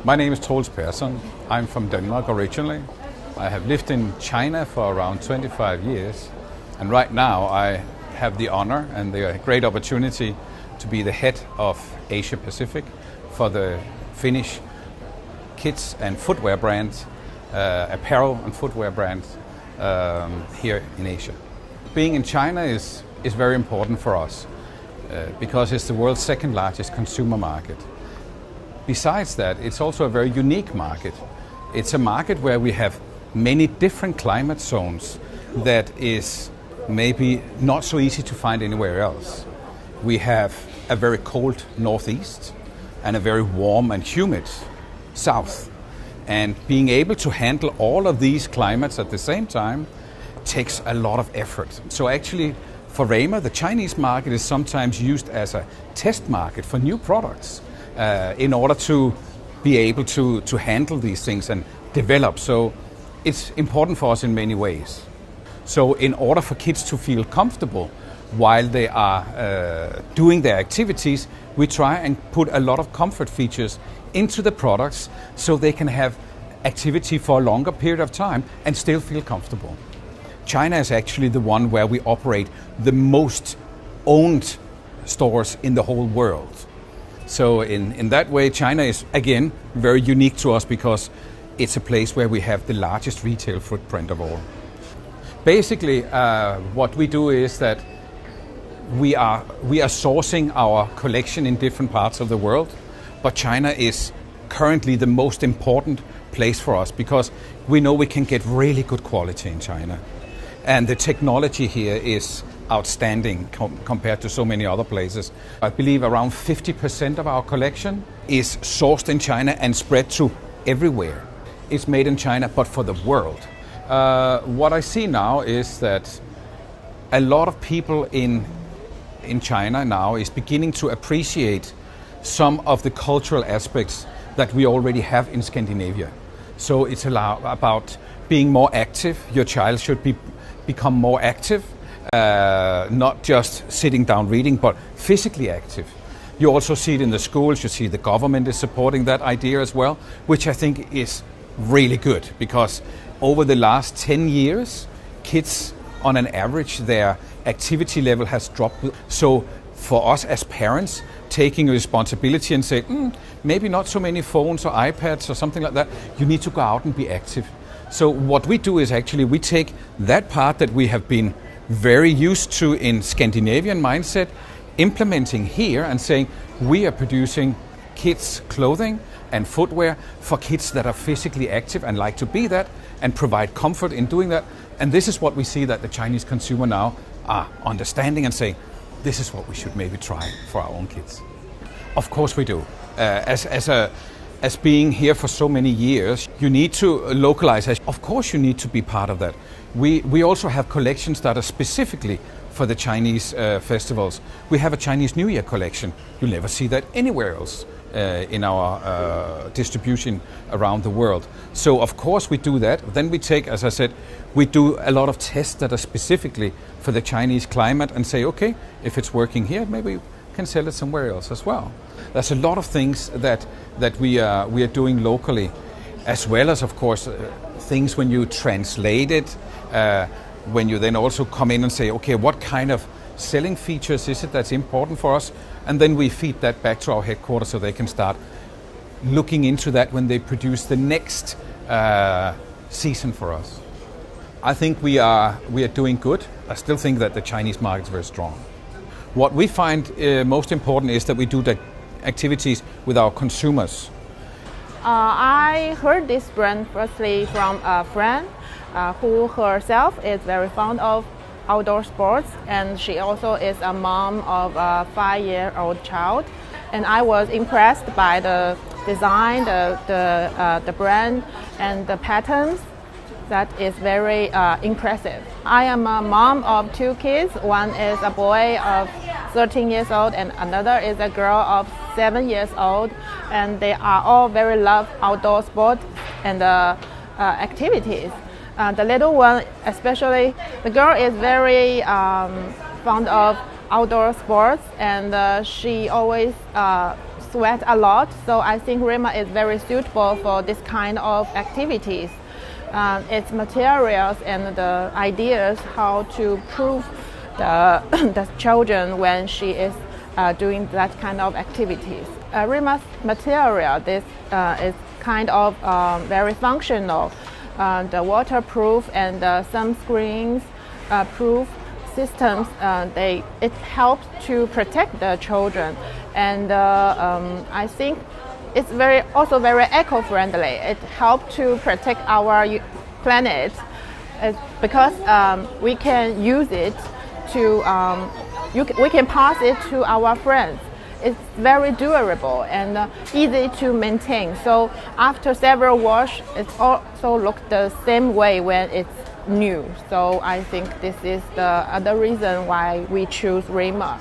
My name is Troels Persson. I'm from Denmark originally. I have lived in China for around 25 years, and right now I have the honor and the great opportunity to be the head of Asia Pacific for the Finnish kids and footwear brands, apparel and footwear brands here in Asia. Being in China is very important for us because it's the world's second largest consumer market. Besides that, it's also a very unique market. It's a market where we have many different climate zones that is maybe not so easy to find anywhere else. We have a very cold northeast and a very warm and humid south. And being able to handle all of these climates at the same time takes a lot of effort. So actually, for Reima, the Chinese market is sometimes used as a test market for new products in order to be able to handle these things and develop. So it's important for us in many ways. So in order for kids to feel comfortable while they are doing their activities, we try and put a lot of comfort features into the products so they can have activity for a longer period of time and still feel comfortable. China is actually the one where we operate the most owned stores in the whole world. So in that way, China is, again, very unique to us because it's a place where we have the largest retail footprint of all. Basically, what we do is that we are sourcing our collection in different parts of the world, but China is currently the most important place for us because we know we can get really good quality in China. And the technology here is outstanding compared to so many other places. I believe around 50% of our collection is sourced in China and spread to everywhere. It's made in China, but for the world. What I see now is that a lot of people in China now is beginning to appreciate some of the cultural aspects that we already have in Scandinavia. So it's about being more active. Your child should become more active, not just sitting down reading, but physically active. You also see it in the schools. You see the government is supporting that idea as well, which I think is really good because over the last 10 years, kids on an average, their activity level has dropped. So for us as parents, taking a responsibility and say, maybe not so many phones or iPads or something like that, you need to go out and be active. So what we do is actually we take that part that we have been very used to in Scandinavian mindset, implementing here and saying we are producing kids' clothing and footwear for kids that are physically active and like to be that and provide comfort in doing that. And this is what we see that the Chinese consumer now are understanding and saying, this is what we should maybe try for our own kids. Of course we do. As being here for so many years, you need to localize. Of course you need to be part of that. We also have collections that are specifically for the Chinese festivals. We have a Chinese New Year collection. You'll never see that anywhere else in our distribution around the world. So of course we do that. Then we take, as I said, we do a lot of tests that are specifically for the Chinese climate and say, okay, if it's working here, maybe we can sell it somewhere else as well. There's a lot of things that we are doing locally, as well as, of course, things when you translate it, when you then also come in and say, okay, what kind of selling features is it that's important for us? And then we feed that back to our headquarters so they can start looking into that when they produce the next season for us. I think we are doing good. I still think that the Chinese market is very strong. What we find most important is that we do the activities with our consumers. I heard this brand firstly from a friend who herself is very fond of outdoor sports, and she also is a mom of a 5-year-old child. And I was impressed by the design, the brand, and the patterns. That is very impressive. I am a mom of 2 kids. One is a boy of 13 years old and another is a girl of 7 years old. And they are all very love outdoor sports and activities. The little one, especially, the girl is very fond of outdoor sports, and she always sweat a lot, so I think Reima is very suitable for this kind of activities. Its materials and the ideas how to prove the children when she is doing that kind of activities. Reima's material this is kind of very functional. The waterproof and the sunscreens proof systems, it helps to protect the children, and I think it's also very eco-friendly. It helps to protect our planet because we can use it to we can pass it to our friends. It's very durable and easy to maintain. So after several wash, it also looks the same way when it's new. So I think this is the other reason why we choose Reima.